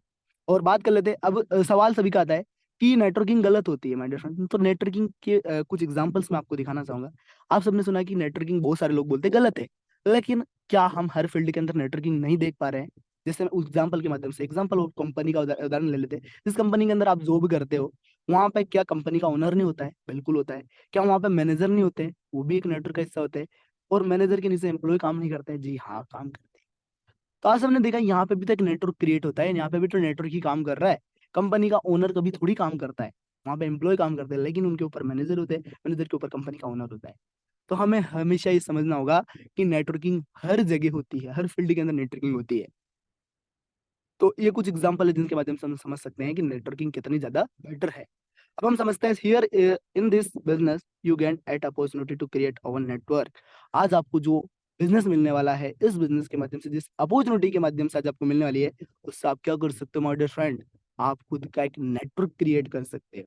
और बात कर लेते हैं। अब सवाल सभी का आता है कि नेटवर्किंग गलत होती है माय डियर फ्रेंड। तो नेटवर्किंग के कुछ एग्जांपल्स मैं आपको दिखाना चाहूंगा। आप सबने सुना है कि नेटवर्किंग बहुत सारे लोग बोलते हैं गलत है, लेकिन क्या हम हर फील्ड के अंदर नेटवर्किंग नहीं देख पा रहे हैं? जैसे एग्जाम्पल के माध्यम से, एग्जाम्पल और कंपनी का उदाहरण ले लेते हैं। जिस कंपनी के अंदर आप जॉब करते हो, वहां पे क्या कंपनी का ओनर नहीं होता है? बिल्कुल होता है। क्या वहां पे मैनेजर नहीं होते हैं? वो भी एक नेटवर्क का हिस्सा होते हैं। और मैनेजर के नीचे एम्प्लॉय काम नहीं करते हैं? जी हाँ, काम करते हैं। तो आज हमने देखा यहाँ पे भी तो एक नेटवर्क क्रिएट होता है, यहाँ पे भी तो नेटवर्क ही काम कर रहा है। कंपनी का ओनर कभी थोड़ी काम करता है, वहां पे एम्प्लॉय काम करते हैं, लेकिन उनके ऊपर मैनेजर होते हैं, मैनेजर के ऊपर कंपनी का ओनर होता है। तो हमें हमेशा ये समझना होगा कि नेटवर्किंग हर जगह होती है, हर फील्ड के अंदर नेटवर्किंग होती है। तो ये कुछ एग्जांपल है जिनके माध्यम से हम समझ सकते हैं कि नेटवर्किंग कितनी ज्यादा बेटर है। अब हम समझते हैं, here in this business you get at opportunity to create our network. आज आपको जो बिजनेस मिलने वाला है, इस बिजनेस के माध्यम से, जिस अपॉर्चुनिटी के माध्यम से आज आपको मिलने वाली है, उससे आप क्या कर सकते हो माय डियर फ्रेंड? आप खुद का एक नेटवर्क क्रिएट कर सकते हैं।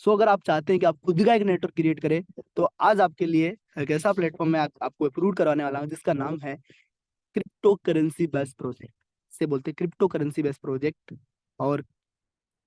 सो अगर आप चाहते हैं कि आप खुद का एक नेटवर्क क्रिएट करें, तो आज आपके लिए एक ऐसा प्लेटफॉर्म मैं आपको अप्रूव करवाने वाला हूँ जिसका नाम है क्रिप्टो करेंसी बेस्ड प्रोजेक्ट। से बोलते हैं क्रिप्टो करेंसी बेस्ड प्रोजेक्ट। और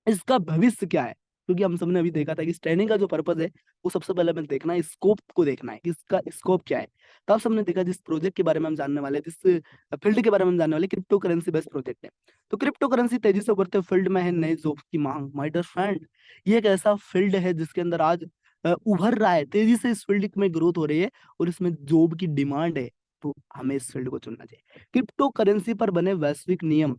इसका भविष्य क्या है? क्योंकि हम सबने अभी देखा था कि ट्रेनिंग का जो पर्पज है, वो सबसे पहले हमें देखना है, स्कोप को देखना है कि इसका स्कोप क्या है। तो आप सबने देखा, जिस प्रोजेक्ट के बारे में हम जानने वाले हैं, जिस फील्ड के बारे में हम जानने वाले, क्रिप्टो करेंसी बेस्ड प्रोजेक्ट है। तो क्रिप्टो करेंसी तेजी से उभरते फील्ड में है, नए जॉब की मांग। माय डियर फ्रेंड, ये एक ऐसा फील्ड है जिसके अंदर आज उभर रहा है, तेजी से इस फील्ड में ग्रोथ हो रही है और इसमें जॉब की डिमांड है। तो हमें इस फील्ड को चुनना चाहिए। क्रिप्टो करेंसी पर बने वैश्विक नियम।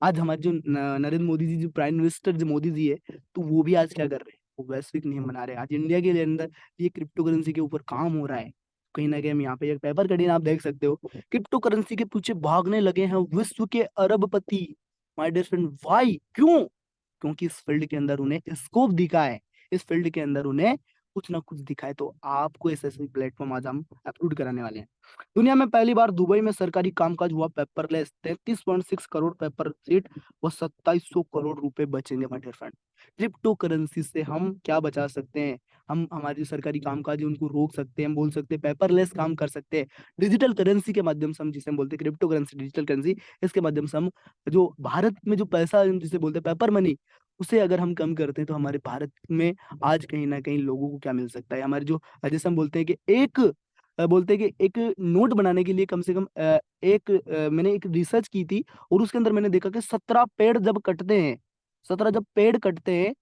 आज हमारे जो नरेंद्र मोदी जी, जो प्राइम मिनिस्टर जो मोदी जी है, तो वो भी आज क्या कर रहे हैं? वो वैश्विक नियम बना रहे हैं। आज इंडिया के अंदर ये क्रिप्टो करेंसी के ऊपर काम हो रहा है। कहीं ना कहीं हम यहाँ पे एक पेपर कटिंग आप देख सकते हो, क्रिप्टो करेंसी के पीछे भागने लगे हैं विश्व के अरबपति। माय डियर फ्रेंड, वाई, क्यों? क्योंकि इस फील्ड के अंदर उन्हें स्कोप दिखा है, इस फील्ड के अंदर उन्हें कुछ ना कुछ दिखा है। तो आपको ऐसे ऐसे प्लेटफॉर्म आज हम अपलोड कराने वाले हैं। दुनिया में पहली बार दुबई में सरकारी कामकाज हुआ पेपरलेस। 33.6 करोड़ पेपर सीट व 2700 करोड़ रुपए बचेंगे my dear friend. Crypto currency से हम क्या बचा सकते हैं? हम हमारी जो सरकारी कामकाज है उनको रोक सकते हैं, हम बोल सकते हैं पेपरलेस काम कर सकते हैं। डिजिटल करेंसी के माध्यम से, हम जिसे हम बोलते हैं क्रिप्टो करेंसी, डिजिटल करेंसी, इसके माध्यम से हम जो भारत में जो पैसा हम जिसे बोलते हैं पेपर मनी, उसे अगर हम कम करते हैं, तो हमारे भारत में आज कहीं ना कहीं लोगों को क्या मिल सकता है? हमारे जो जैसे हम बोलते हैं कि बोलते हैं कि एक नोट बनाने के लिए कम से कम मैंने एक रिसर्च की थी, और उसके अंदर मैंने देखा कि 17 पेड़ जब कटते हैं, 17 जब पेड़ कटते हैं,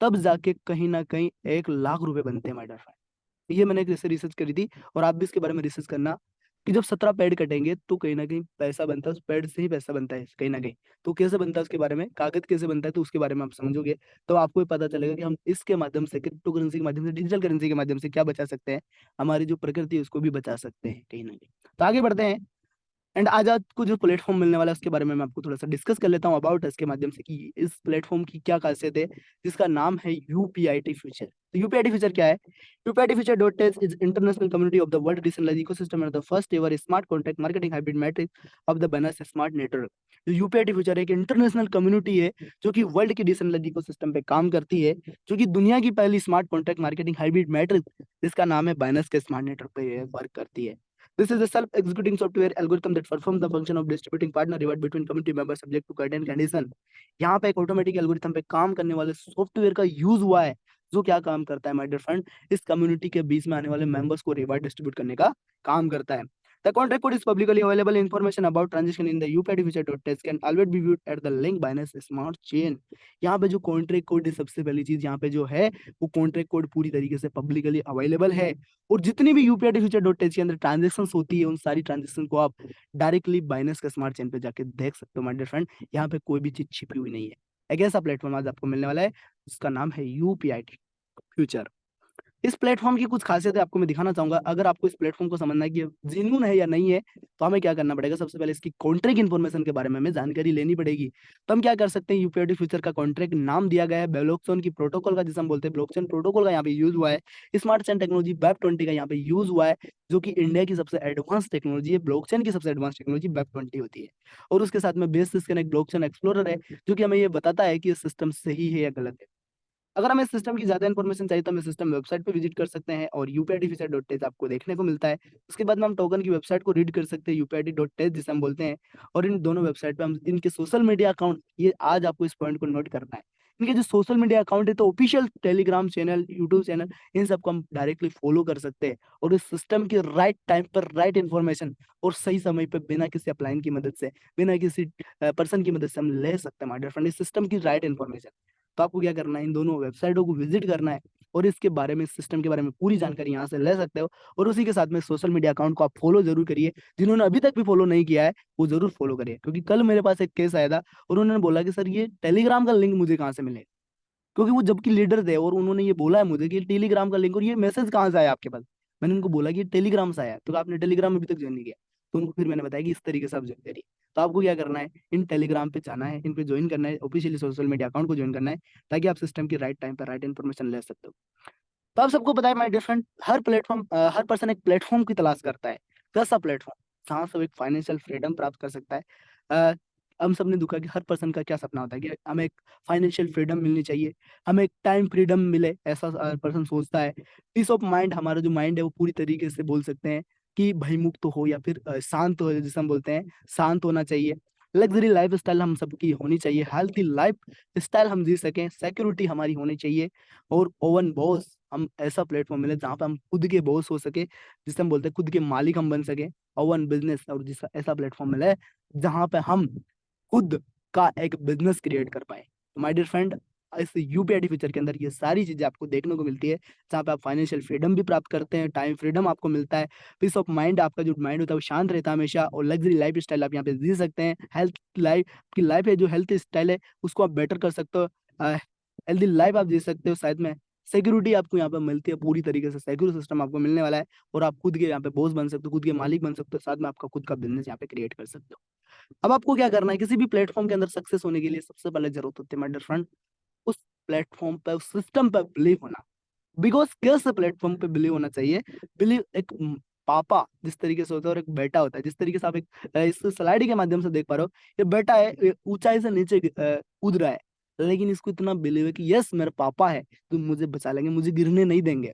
तब जाके कहीं ना कहीं 1 लाख रुपए बनते हैं माय डियर फ्रेंड। ये मैंने एक रिसर्च करी थी, और आप भी इसके बारे में रिसर्च करना कि जब 17 पेड़ कटेंगे तो कहीं ना कहीं पैसा बनता है, उस पेड़ से ही पैसा बनता है कहीं ना कहीं। तो कैसे बनता है उसके बारे में, कागज कैसे बनता है, तो उसके बारे में आप समझोगे, तो आपको ये पता चलेगा कि हम इसके माध्यम से, क्रिप्टो करेंसी के माध्यम से, डिजिटल करेंसी के माध्यम से क्या बचा सकते हैं, हमारी जो प्रकृति है उसको भी बचा सकते हैं कहीं ना कहीं। तो आगे बढ़ते हैं, एंड आज आपको जो प्लेटफॉर्म मिलने वाला है उसके बारे में मैं आपको थोड़ा सा डिस्कस कर लेता हूँ अबाउट इसके माध्यम से, कि इस प्लेटफॉर्म की क्या खासियत है, जिसका नाम है यूपीआईटी फ्यूचर। तो यूपीआईटी फ्यूचर क्या है? UPIT future dot tech is international community of the world decentralised ecosystem and the first ever smart contract marketing hybrid matrix of the banners smart network. जो यूपीआईटी फ्यूचर एक इंटरनेशनल कम्युनिटी है जो कि वर्ल्ड की डिसेंट्रलाइज्ड इकोसिस्टम पे काम करती है, जो कि दुनिया की पहली smart contract marketing hybrid matrix, जिसका नाम है बाइनस के स्मार्ट नेटवर्क पे वर्क करती है। This is a self-executing software algorithm that performs the function of distributing partner reward between community members subject to certain condition। यहाँ पे एक ऑटोमेटिक एल्गोरिथम पे काम करने वाले सॉफ्टवेयर का यूज हुआ है, जो क्या काम करता है माय डियर फ्रेंड? इस कम्युनिटी के बीच में आने वाले मेंबर्स को रिवार्ड डिस्ट्रीब्यूट करने का काम करता है। The contract code is publicly available. Information about transaction in the updfuture.test can always be viewed at the link Binance Smart Chain। यहाँ पे जो कॉन्ट्रैक्ट कोड है, सबसे पहली चीज यहाँ पे जो है, वो कॉन्ट्रैक्ट कोड पूरी तरीके से पब्लिकली अवेलेबल है। और जितनी भी updfuture.test के अंदर ट्रांजेक्शन होती है, उन सारी ट्रांजेक्शन को आप डायरेक्टली बाइनेंस का स्मार्ट चेन पे जाके देख सकते हो माय डियर फ्रेंड। यहाँ पे कोई भी चीज छिपी हुई नहीं है। एक ऐसा प्लेटफॉर्म आज आपको मिलने वाला है जिसका नाम है यूपीआईटी फ्यूचर। इस प्लेटफॉर्म की कुछ खासियतें आपको मैं दिखाना चाहूंगा। अगर आपको इस प्लेटफॉर्म को समझना है कि जेन्युइन है या नहीं है, तो हमें क्या करना पड़ेगा? सबसे पहले इसकी कॉन्ट्रैक्ट इन्फॉर्मेशन के बारे में हमें जानकारी लेनी पड़ेगी। तो हम क्या कर सकते हैं, यूपीआईटी फ्यूचर का कॉन्ट्रैक्ट नाम दिया गया है ब्लॉकचेन की प्रोटोकॉल का, जिसे हम बोलते हैं ब्लॉकचेन प्रोटोकॉल का यहाँ पे यूज हुआ है। स्मार्ट चेन टेक्नोलॉजी वेब 20 का यहाँ पे यूज हुआ है, जो कि इंडिया की सबसे एडवांस टेक्नोलॉजी है। ब्लॉकचेन की सबसे एडवांस टेक्नोलॉजी वेब 20 होती है। और उसके साथ में बेस सिस्टम एक ब्लॉकचेन एक्सप्लोरर है, जो कि हमें ये बताता है कि ये सिस्टम सही है या गलत है। अगर हमें सिस्टम की ज़्यादा इन्फॉर्मेशन चाहिए तो हमें सिस्टम वेबसाइट पे विजिट कर सकते हैं और यूपीआईडी आपको देखने को मिलता है। उसके बाद में हम टोकन की वेबसाइट को रीड कर सकते हैं, यूपीआईडी जिसे हम बोलते हैं। और इन दोनों वेबसाइट पे हम इनके सोशल मीडिया अकाउंट, ये आज आपको इस पॉइंट को नोट करना है, इनके जो सोशल मीडिया अकाउंट है तो official Telegram channel, YouTube channel, इन सबको हम डायरेक्टली फॉलो कर सकते हैं और इस सिस्टम की राइट टाइम पर राइट इन्फॉर्मेशन और सही समय पर बिना किसी अपलाइन की मदद से, बिना किसी पर्सन की मदद से हम ले सकते हैं माय डियर फ्रेंड इस सिस्टम की राइट इन्फॉर्मेशन। तो आपको क्या करना है, इन दोनों वेबसाइटों को विजिट करना है और इसके बारे में, इस सिस्टम के बारे में पूरी जानकारी यहाँ से ले सकते हो। और उसी के साथ में सोशल मीडिया अकाउंट को आप फॉलो जरूर करिए, जिन्होंने अभी तक भी फॉलो नहीं किया है वो जरूर फॉलो करिए। क्योंकि कल मेरे पास एक केस आया था और उन्होंने बोला कि सर ये टेलीग्राम का लिंक मुझे कहाँ से मिलेगा, क्योंकि वो जबकि लीडर थे और उन्होंने ये बोला है मुझे कि टेलीग्राम का लिंक, और ये मैसेज कहाँ से आया आपके पास। मैंने उनको बोला कि टेलीग्राम से आया, तो आपने टेलीग्राम में अभी तक ज्वाइन नहीं किया। तो उनको फिर मैंने बताया कि इस तरीके से आप ज्वाइन करिए। तो आपको क्या करना है, इन टेलीग्राम पे जाना है, इन पे ज्वाइन करना है, ऑफिशियली सोशल मीडिया अकाउंट को ज्वाइन करना है, ताकि आप सिस्टम की राइट टाइम पर राइट इन्फॉर्मेशन ले सकते हो। तो आप सबको पता है my different, her platform, her person एक प्लेटफॉर्म की तलाश करता है। कैसा प्लेटफॉर्म, जहाँ से वो एक फाइनेंशियल फ्रीडम प्राप्त कर सकता है। अ, हम सबने देखा कि हर पर्सन का क्या सपना होता है कि हमें एक फाइनेंशियल फ्रीडम मिलनी चाहिए, हमें एक टाइम फ्रीडम मिले, ऐसा पर्सन सोचता है। पीस ऑफ माइंड, हमारा जो माइंड है वो पूरी तरीके से बोल सकते हैं कि भयमुक्त हो या फिर शांत हो, जिसे हम बोलते हैं शांत होना चाहिए। लग्जरी लाइफ स्टाइल हम सबकी होनी चाहिए, हेल्थी लाइफ स्टाइल हम जी सकें, सिक्योरिटी हमारी होनी चाहिए। और ओवन बॉस, हम ऐसा प्लेटफॉर्म मिले जहाँ पे हम खुद के बॉस हो सके, जिसे हम बोलते हैं खुद के मालिक हम बन सके, ओवन बिजनेस। और जिस ऐसा प्लेटफॉर्म मिले जहाँ पे हम खुद का एक बिजनेस क्रिएट कर पाए। तो माय डियर फ्रेंड, इस यूपीआईडी फीचर के अंदर ये सारी चीजें आपको देखने को मिलती है, जहाँ पे आप फाइनेंशियल फ्रीडम भी प्राप्त करते हैं, टाइम फ्रीडम आपको मिलता है, पीस ऑफ माइंड, आपका जो माइंड होता है वो शांत रहता है हमेशा, और लग्जरी लाइफ स्टाइल आप यहाँ पे जी सकते हैं। हेल्थ लाइफ की लाइफ है, जो हेल्थ स्टाइल है उसको आप बेटर कर सकते हो, हेल्दी लाइफ आप जी सकते हो। साथ में सिक्योरिटी आपको यहाँ पे मिलती है, पूरी तरीके से सिक्योर सिस्टम आपको मिलने वाला है, और आप खुद के यहाँ पे बॉस बन सकते हो, खुद के मालिक बन सकते हो, साथ में आपका खुद का बिजनेस यहाँ पे क्रिएट कर सकते हो। अब आपको क्या करना है, किसी भी प्लेटफॉर्म के अंदर सक्सेस होने के लिए सबसे पहले जरूरत होती है माय डियर फ्रेंड, उस प्लेटफॉर्म पे, उस सिस्टम पे बिलीव होना। बिकॉज कैसे प्लेटफॉर्म पे बिलीव होना चाहिए, बिलीव एक पापा जिस तरीके से होता है और एक बेटा होता है, जिस तरीके से आप एक इस स्लाइड के माध्यम से देख पा रहे हो, ये बेटा है, ये ऊंचाई से नीचे कूद रहा है, लेकिन इसको इतना बिलीव है कि यस मेरे पापा है तो मुझे बचा लेंगे, मुझे गिरने नहीं देंगे।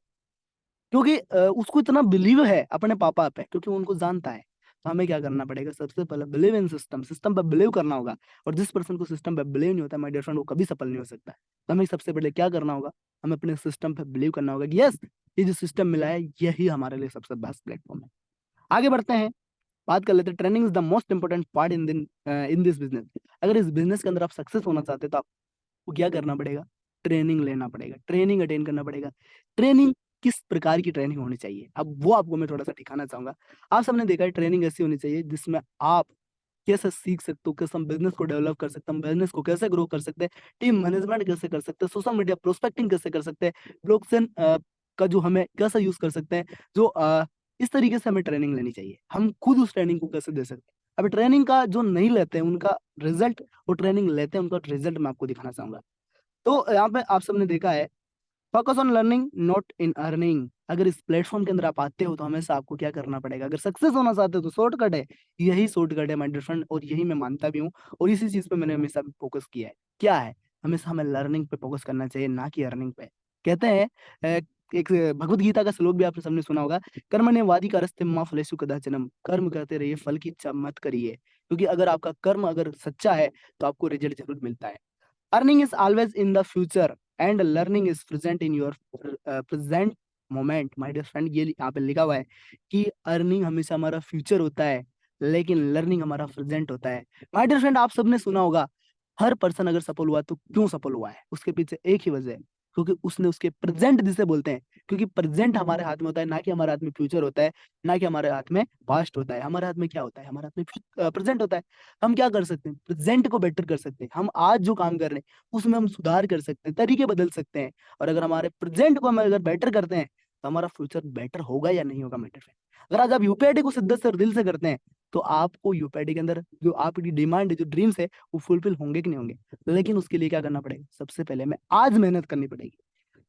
क्योंकि उसको इतना बिलीव है अपने पापा पे, क्योंकि वो उनको जानता है। तो हमें क्या करना पड़ेगा, सबसे पहले बिलीव इन सिस्टम, सिस्टम पर बिलीव करना होगा। और जिस पर्सन को सिस्टम पे बिलीव नहीं होता माय डियर फ्रेंड, वो कभी सफल नहीं हो सकता है। तो हमें सबसे पहले क्या करना होगा, हमें अपने सिस्टम पे बिलीव करना होगा कि यस, ये जो सिस्टम मिला है यही हमारे लिए सबसे बेस्ट प्लेटफॉर्म है। आगे बढ़ते हैं, बात कर लेते हैं, training is the most important part in this business. अगर इस बिजनेस के अंदर आप सक्सेस होना चाहते हैं तो आपको क्या करना पड़ेगा, ट्रेनिंग लेना पड़ेगा, ट्रेनिंग अटेंड करना पड़ेगा। ट्रेनिंग किस प्रकार की ट्रेनिंग होनी चाहिए, अब वो आपको मैं थोड़ा सा दिखाना चाहूंगा। आप सबने देखा है ट्रेनिंग ऐसी होनी चाहिए जिसमें आप कैसे सीख सकते हो, कैसे हम बिजनेस को डेवलप कर सकते हैं, हम बिजनेस को कैसे ग्रो कर सकते हैं, टीम मैनेजमेंट कैसे कर सकते हैं, सोशल मीडिया प्रोस्पेक्टिंग कैसे कर सकते हैं, ब्लॉकचेन का जो हमें कैसे यूज कर सकते हैं, जो इस तरीके से हमें ट्रेनिंग लेनी चाहिए, हम खुद उस ट्रेनिंग को कैसे दे सकते हैं। अभी ट्रेनिंग का जो नहीं लेते हैं उनका रिजल्ट, वो ट्रेनिंग लेते हैं उनका रिजल्ट मैं आपको दिखाना चाहूंगा। तो यहाँ पे आप सबने देखा है, focus on learning not in earning. अगर इस प्लेटफॉर्म के अंदर आप आते हो तो हमेशा आपको क्या करना पड़ेगा, अगर सक्सेस होना चाहते हो तो शॉर्टकट है, यही शॉर्टकट है माय डियर फ्रेंड, और यही मैं मानता भी हूँ। और इसी चीज पे मैंने हमेशा फोकस किया है, क्या है, हमेशा हमें लर्निंग पे फोकस करना चाहिए, ना कि अर्निंग पे। कहते हैं एक भगवत गीता का श्लोक भी आपने सबने सुना होगा, कर्मण्य वादी का रस्ते माँ फलेषु कदाचनम, कर्म करते रहिए, फल की इच्छा मत करिए। क्योंकि अगर आपका कर्म अगर सच्चा है तो आपको रिजल्ट जरूर मिलता है। Earning is always in the future and learning is present in your present moment. My dear friend, ये यहाँ पे लिखा हुआ है कि अर्निंग हमेशा हमारा फ्यूचर होता है, लेकिन लर्निंग हमारा प्रेजेंट होता है। माय डियर फ्रेंड, आप सबने सुना होगा, हर पर्सन अगर सफल हुआ तो क्यों सफल हुआ है, उसके पीछे एक ही वजह है, क्योंकि उसने उसके प्रेजेंट जिसे बोलते हैं, क्योंकि प्रेजेंट हमारे हाथ में होता है, ना कि हमारे हाथ में फ्यूचर होता है, ना कि हमारे हाथ में पास्ट होता है। हमारे हाथ में क्या होता है, हमारे हाथ में प्रेजेंट होता है। हम क्या कर सकते हैं, प्रेजेंट को बेटर कर सकते हैं, हम आज जो काम कर रहे हैं उसमें हम सुधार कर सकते हैं, तरीके बदल सकते हैं। और अगर हमारे प्रेजेंट को हम अगर बेटर करते हैं तो हमारा फ्यूचर बेटर होगा या नहीं होगा मैटर है। अगर आज आप यूपीआईडी को शिद्दत से दिल से करते हैं तो आपको यूपीआईडी के अंदर जो आपकी डिमांड है, जो ड्रीम्स है, वो फुलफिल होंगे कि नहीं होंगे। लेकिन उसके लिए क्या करना पड़ेगा, सबसे पहले हमें आज मेहनत करनी पड़ेगी।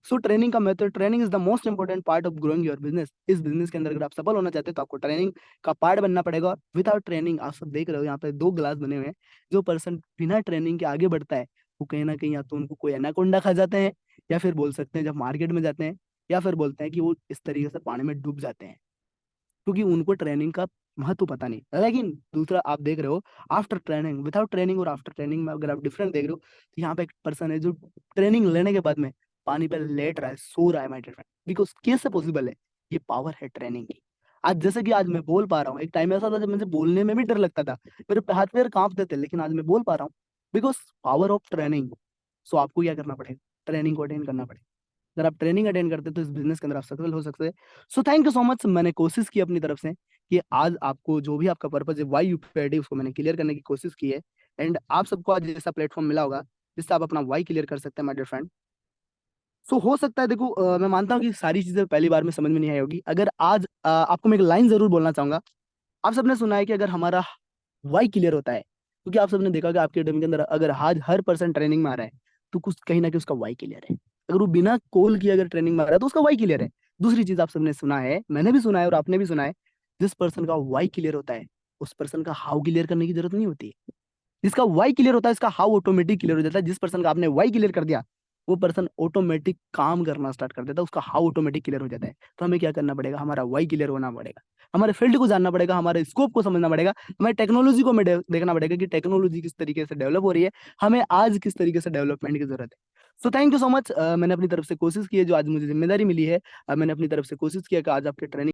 सो ट्रेनिंग का method, training is the most important part of growing your business. इस बिजनेस के अंदर अगर आप सफल होना चाहते हैं तो आपको ट्रेनिंग का पार्ट बनना पड़ेगा। विदाउट ट्रेनिंग, आप सब देख रहे हो यहाँ पे दो ग्लास बने हुए हैं, जो पर्सन बिना ट्रेनिंग के आगे बढ़ता है वो कहीं ना कहीं या तो उनको कोई एनाकोंडा खा जाते हैं, या फिर बोल सकते हैं जब मार्केट में जाते हैं, या फिर बोलते हैं कि वो इस तरीके से पानी में डूब जाते हैं, क्योंकि उनको ट्रेनिंग का महत्व पता नहीं। लेकिन दूसरा आप देख रहे हो, आफ्टर ट्रेनिंग, विदाउट ट्रेनिंग और आफ्टर ट्रेनिंग में अगर आप डिफरेंट देख रहे हो, तो यहाँ पे एक पर्सन है जो ट्रेनिंग लेने के बाद में पानी पे लेट रहा है, सो रहा है, माय डियर फ्रेंड, बिकॉज कैसे पॉसिबल है? ये पावर है ट्रेनिंग की। आज जैसे कि आज मैं बोल पा रहा हूँ, एक टाइम ऐसा था जब मुझे बोलने में भी डर लगता था, मेरे हाथ पैर कांपते थे, लेकिन आज मैं बोल पा रहा हूँ, बिकॉज पावर ऑफ ट्रेनिंग। सो आपको क्या करना पड़ेगा? ट्रेनिंग को अटेंड करना पड़ेगा। अगर आप ट्रेनिंग अटेंड करते हैं तो इस बिजनेस के अंदर आप सक्सेसफुल हो सकते हैं। सो थैंक यू सो मच। मैंने कोशिश की अपनी तरफ से कि आज आपको जो भी आपका पर्पज है, वाई यूपीआईडी, उसको मैंने क्लियर करने की कोशिश की है। एंड आप सबको आज जैसा प्लेटफॉर्म मिला होगा जिससे आप अपना वाई क्लियर कर सकते हैं, माय डियर फ्रेंड। सो हो सकता है, देखो मैं मानता हूँ कि सारी चीजें पहली बार में समझ में नहीं आई होगी। अगर आज आपको मैं एक लाइन जरूर बोलना चाहूंगा। आप सबने सुना है कि अगर हमारा वाई क्लियर होता है, क्योंकि आप सबने देखा कि आपके एकेडमी के अंदर अगर आज हर पर्सन ट्रेनिंग में आ रहा है, तो कुछ कहीं ना कहीं उसका वाई क्लियर है। अगर वो बिना कॉल किए अगर ट्रेनिंग में आ रहा है तो उसका वाई क्लियर है। दूसरी चीज आप सबने सुना है, मैंने भी सुना है और आपने भी सुना है, जिस पर्सन का वाई क्लियर होता है उस पर्सन का हाउ क्लियर करने की जरूरत नहीं होती है। जिसका वाई क्लियर होता है इसका हाउ ऑटोमेटिक क्लियर हो जाता है। जिस पर्सन का आपने वाई क्लियर कर दिया, वो पर्सन ऑटोमेटिक काम करना स्टार्ट कर देता है, उसका हाउ ऑटोमेटिक क्लियर हो जाता है। तो हमें क्या करना पड़ेगा? हमारा वाई क्लियर होना पड़ेगा, हमारे फील्ड को जानना पड़ेगा, हमारे स्कोप को समझना पड़ेगा, हमें टेक्नोलॉजी को हमें देखना पड़ेगा कि टेक्नोलॉजी किस तरीके से डेवलप हो रही है, हमें आज किस तरीके से डेवलपमेंट की जरूरत है। So thank you so much. मैंने अपनी तरफ से कोशिश की है, जो आज मुझे जिम्मेदारी मिली है, मैंने अपनी तरफ से कोशिश किया कि आज आपके ट्रेनिंग